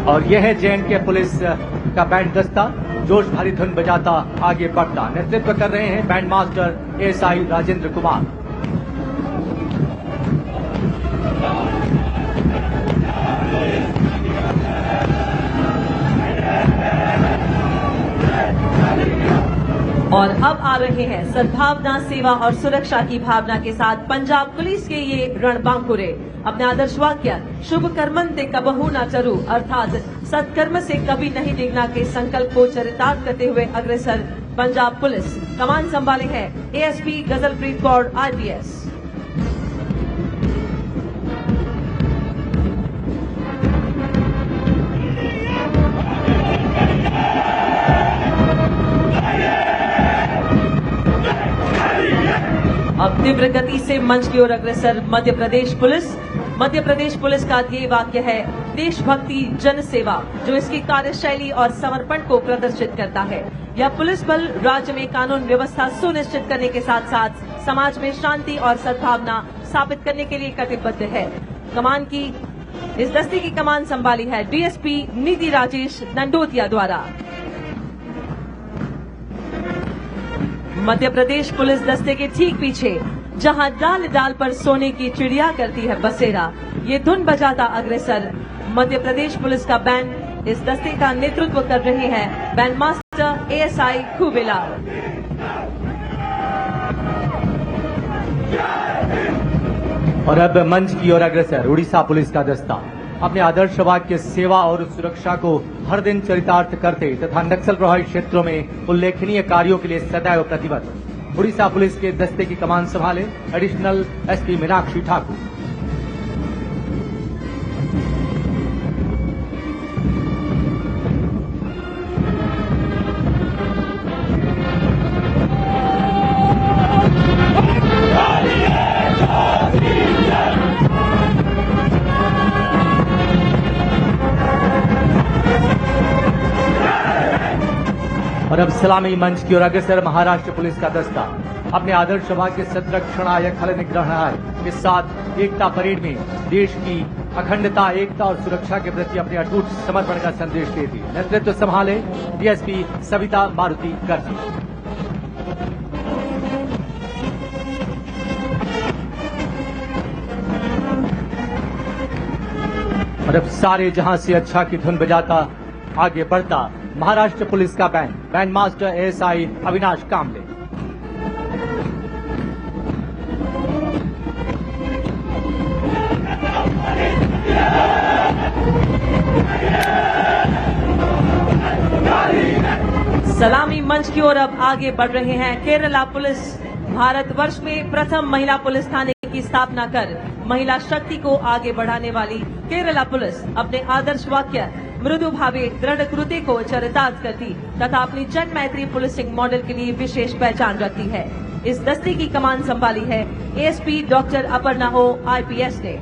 और यह है जे.एंड.के पुलिस का बैंड दस्ता, जोश भरी धुन बजाता आगे बढ़ता। नेतृत्व कर रहे हैं band master ASI Rajendra Kumar. और अब आ रहे हैं सद्भावना, सेवा और सुरक्षा की भावना के साथ पंजाब पुलिस के ये रणबांकुरे। अपने आदर्श वाक्य शुभ कर्मन ते कबहू ना चरू अर्थात सत्कर्म से कभी नहीं डिगना के संकल्प को चरितार्थ करते हुए अग्रसर पंजाब पुलिस। कमान संभाले है एएसपी गजलप्रीत कौर IPS। अब तीव्र गति से मंच की ओर अग्रसर मध्य प्रदेश पुलिस। मध्य प्रदेश पुलिस का ध्येय वाक्य है देशभक्ति जन सेवा, जो इसकी कार्यशैली और समर्पण को प्रदर्शित करता है। यह पुलिस बल राज्य में कानून व्यवस्था सुनिश्चित करने के साथ साथ समाज में शांति और सद्भावना स्थापित करने के लिए कटिबद्ध है। कमान की इस दस्ते की कमान संभाली है DSP निधि राजेश दंडोतिया द्वारा। मध्य प्रदेश पुलिस दस्ते के ठीक पीछे जहां डाल डाल पर सोने की चिड़िया करती है बसेरा, ये धुन बजाता अग्रसर मध्य प्रदेश पुलिस का बैंड। इस दस्ते का नेतृत्व कर रहे हैं बैंड मास्टर ASI खूबेलाल। और अब मंच की ओर अग्रसर उड़ीसा पुलिस का दस्ता। अपने आदर्श वाक्य सेवा और सुरक्षा को हर दिन चरितार्थ करते तथा नक्सल प्रभावित क्षेत्रों में उल्लेखनीय कार्यों के लिए सदैव प्रतिबद्ध उड़ीसा पुलिस के दस्ते की कमान संभाले एडिशनल SP मीनाक्षी ठाकुर। और अब सलामी मंच की ओर अग्रसर महाराष्ट्र पुलिस का दस्ता। अपने आदर्श वाक्य सतरक्षणाय खल निग्रहणाय के साथ एकता परेड में देश की अखंडता, एकता और सुरक्षा के प्रति अपने अटूट समर्पण का संदेश देती। नेतृत्व संभाले DSP सविता मारुति गर्जी। और अब सारे जहां से अच्छा की धुन बजाता आगे बढ़ता महाराष्ट्र पुलिस का बैंड मास्टर ASI अविनाश कामले। सलामी मंच की ओर अब आगे बढ़ रहे हैं केरला पुलिस। भारतवर्ष में प्रथम महिला पुलिस थाने की स्थापना कर महिला शक्ति को आगे बढ़ाने वाली केरला पुलिस अपने आदर्श वाक्य मृदु भावे दृढ़ कृति को चरितार्थ करती तथा अपनी जन मैत्री पुलिसिंग मॉडल के लिए विशेष पहचान रखती है। इस दस्ते की कमान संभाली है ASP doctor Aparna O IPS ने।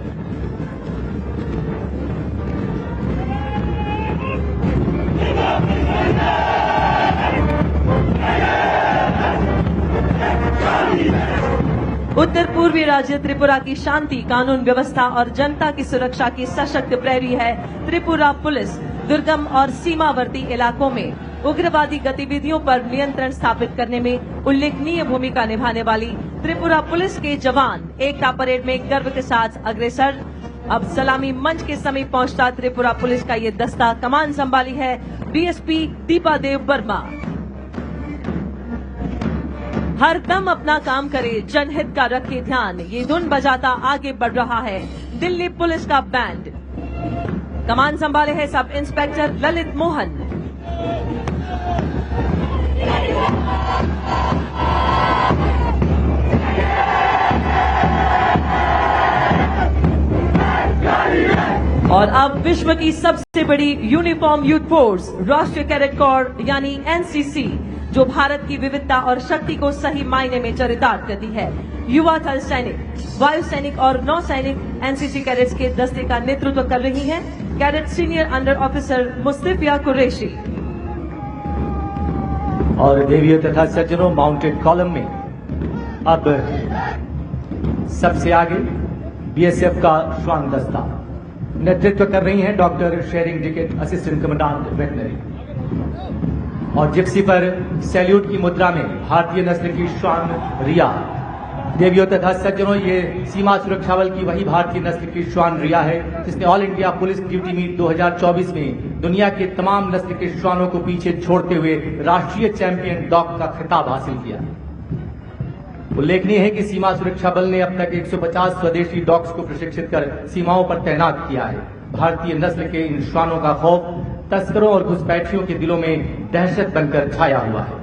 उत्तर पूर्वी राज्य त्रिपुरा की शांति, कानून व्यवस्था और जनता की सुरक्षा की सशक्त प्रहरी है त्रिपुरा पुलिस। दुर्गम और सीमावर्ती इलाकों में उग्रवादी गतिविधियों पर नियंत्रण स्थापित करने में उल्लेखनीय भूमिका निभाने वाली त्रिपुरा पुलिस के जवान एकता परेड में गर्व के साथ अग्रसर। अब सलामी मंच के समीप पहुंचता त्रिपुरा पुलिस का ये दस्ता। कमान संभाली है DSP दीपा देव वर्मा। हर दम अपना काम करे, जनहित का रखे ध्यान, ये धुन बजाता आगे बढ़ रहा है दिल्ली पुलिस का बैंड। कमान संभाले है सब इंस्पेक्टर ललित मोहन। और अब विश्व की सबसे बड़ी यूनिफॉर्म यूथ फोर्स राष्ट्रीय कैडेट कोर यानी NCC, जो भारत की विविधता और शक्ति को सही मायने में चरितार्थ करती है। युवा थल सैनिक, वायु सैनिक और नौ सैनिक NCC कैडेट्स के दस्ते का नेतृत्व कर रही हैं cadet senior under officer Mustafiya Qureshi. और देवियों तथा सज्जनों, माउंटेड कॉलम में अब सबसे आगे BSF का श्वान दस्ता। नेतृत्व कर रही हैं doctor Shering Diket, assistant commandant veterinary. और जिप्सी पर सैल्यूट की मुद्रा में भारतीय नस्ल की श्वान रिया। देवियों तथा सज्जनों, ये सीमा सुरक्षा बल की वही भारतीय नस्ल की श्वान रिया है जिसने all India police duty meet 2024 में दुनिया के तमाम नस्ल के श्वानों को पीछे छोड़ते हुए राष्ट्रीय चैंपियन डॉग का खिताब हासिल किया। उल्लेखनीय है कि सीमा सुरक्षा बल ने अब तक 150 स्वदेशी डॉग्स को प्रशिक्षित कर सीमाओं पर तैनात किया है। भारतीय नस्ल के इन श्वानों का खौफ तस्करों और घुसपैठियों के दिलों में दहशत बनकर छाया हुआ है।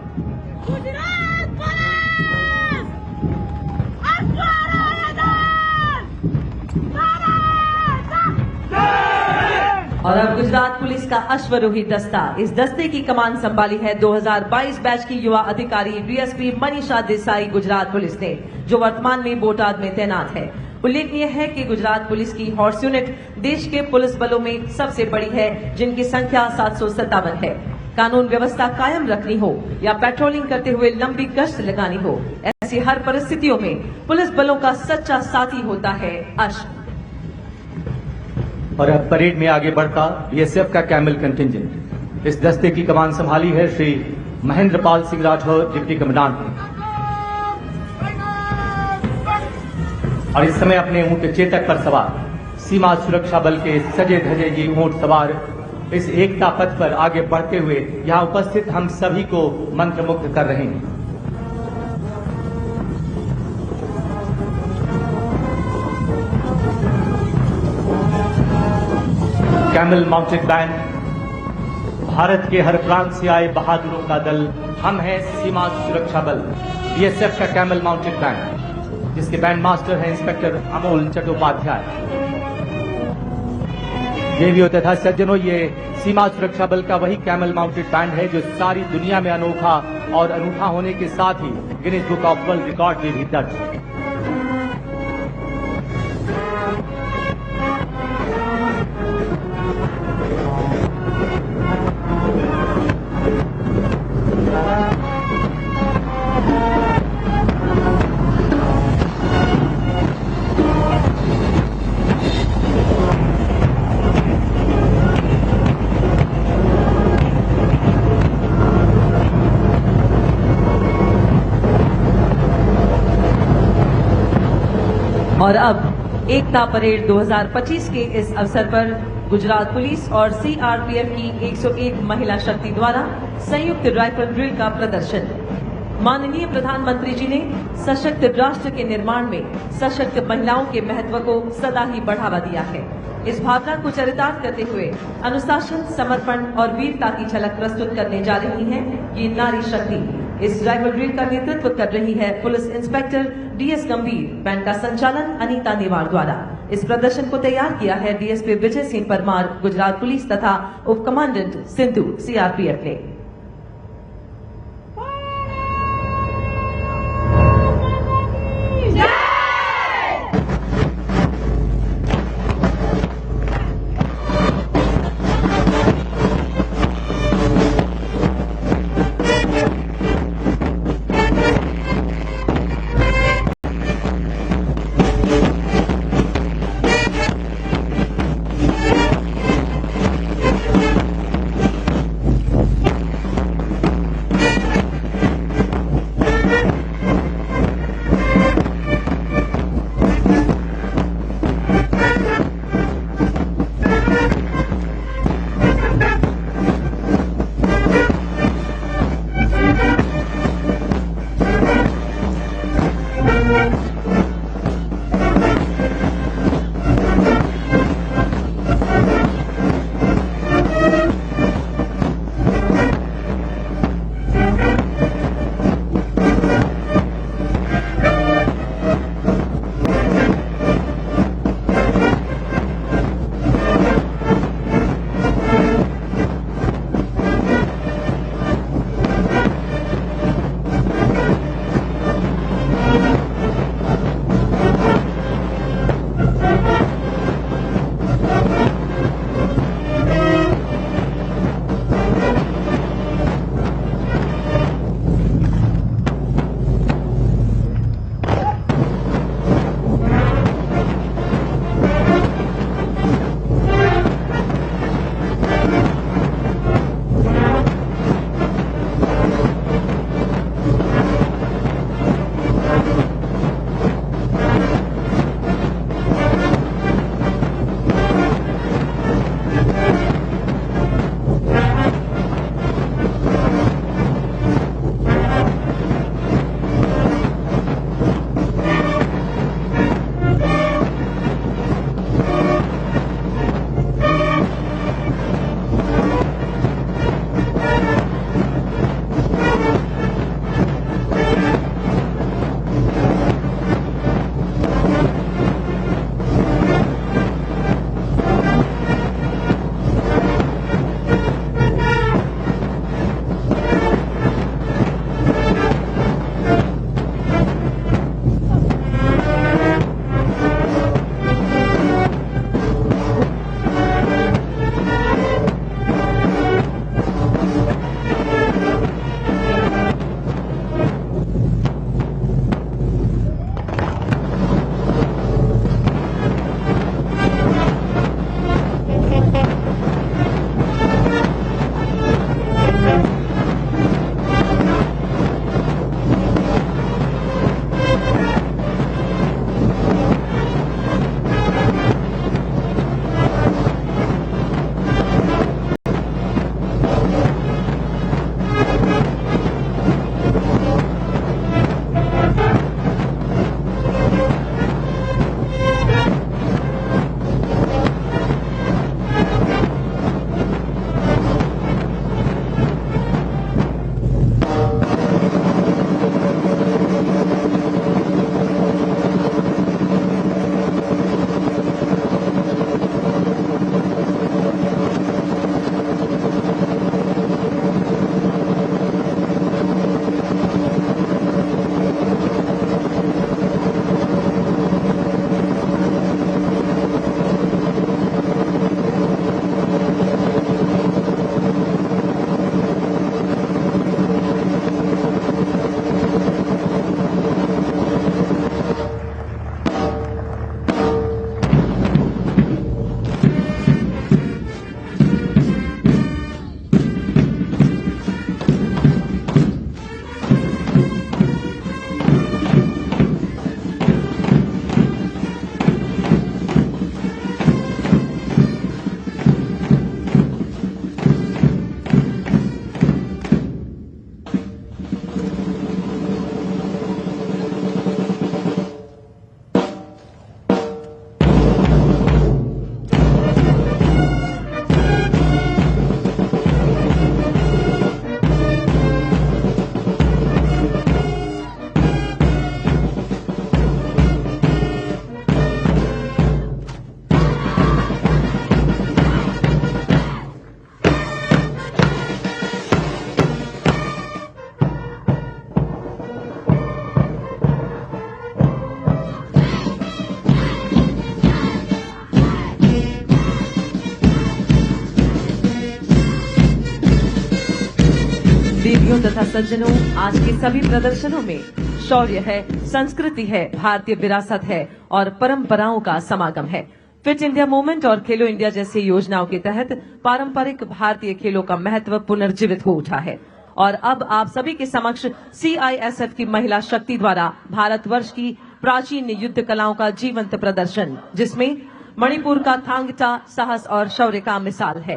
और अब गुजरात पुलिस का अश्वरोही दस्ता। इस दस्ते की कमान संभाली है 2022 बैच की युवा अधिकारी डीएसपी मनीषा देसाई गुजरात पुलिस ने, जो वर्तमान में बोटाद में तैनात है। उल्लेखनीय है कि गुजरात पुलिस की हॉर्स यूनिट देश के पुलिस बलों में सबसे बड़ी है, जिनकी संख्या 757 है। कानून व्यवस्था कायम रखनी हो या पेट्रोलिंग करते हुए लंबी गश्त लगानी हो, ऐसी हर परिस्थितियों में पुलिस बलों का सच्चा साथी होता है अश्व। और अब परेड में आगे बढ़ता बीएसएफ का कैमल कंटिंजेंट। इस दस्ते की कमान संभाली है श्री महेंद्र पाल सिंह राठौर, डिप्टी कमांडेंट ने। और इस समय अपने ऊंट चेतक पर सवार सीमा सुरक्षा बल के सजे धजे ये ऊंट सवार इस एकता पथ पर आगे बढ़ते हुए यहां उपस्थित हम सभी को मंत्रमुग्ध कर रहे हैं। कैमल माउंटेड बैंड, भारत के हर प्रांत से आए बहादुरों का दल। हम हैं सीमा सुरक्षा बल, बीएसएफ का कैमल माउंटेड बैंड, जिसके बैंड मास्टर हैं इंस्पेक्टर अमोल चट्टोपाध्याय। देवियों तथा सज्जनों, ये सीमा सुरक्षा बल का वही कैमल माउंटेड बैंड है जो सारी दुनिया में अनोखा और अनूठा होने के साथ ही Guinness book of world record में भी दर्ज है। और अब एकता परेड 2025 के इस अवसर पर गुजरात पुलिस और सीआरपीएफ की 101 महिला शक्ति द्वारा संयुक्त राइफल ड्रिल का प्रदर्शन। माननीय प्रधानमंत्री जी ने सशक्त राष्ट्र के निर्माण में सशक्त महिलाओं के महत्व को सदा ही बढ़ावा दिया है। इस भावना को चरितार्थ करते हुए अनुशासन, समर्पण और वीरता की झलक प्रस्तुत करने जा रही है ये नारी शक्ति। इस राइफल ड्रिल का नेतृत्व कर रही है पुलिस इंस्पेक्टर डीएस गंभीर। बैंड का संचालन अनीता निवार द्वारा। इस प्रदर्शन को तैयार किया है डीएसपी विजय सिंह परमार, गुजरात पुलिस तथा उप कमांडेंट सिंधु, सीआरपीएफ ने। भाइयों तथा सज्जनों, आज के सभी प्रदर्शनों में शौर्य है, संस्कृति है, भारतीय विरासत है और परंपराओं का समागम है। फिट इंडिया मूवमेंट और खेलो इंडिया जैसी योजनाओं के तहत पारंपरिक भारतीय खेलों का महत्व पुनर्जीवित हो उठा है और अब आप सभी के समक्ष CISF की महिला शक्ति द्वारा भारतवर्ष की प्राचीन युद्ध कलाओं का जीवंत प्रदर्शन, जिसमें मणिपुर का थांग टा साहस और शौर्य का मिसाल है।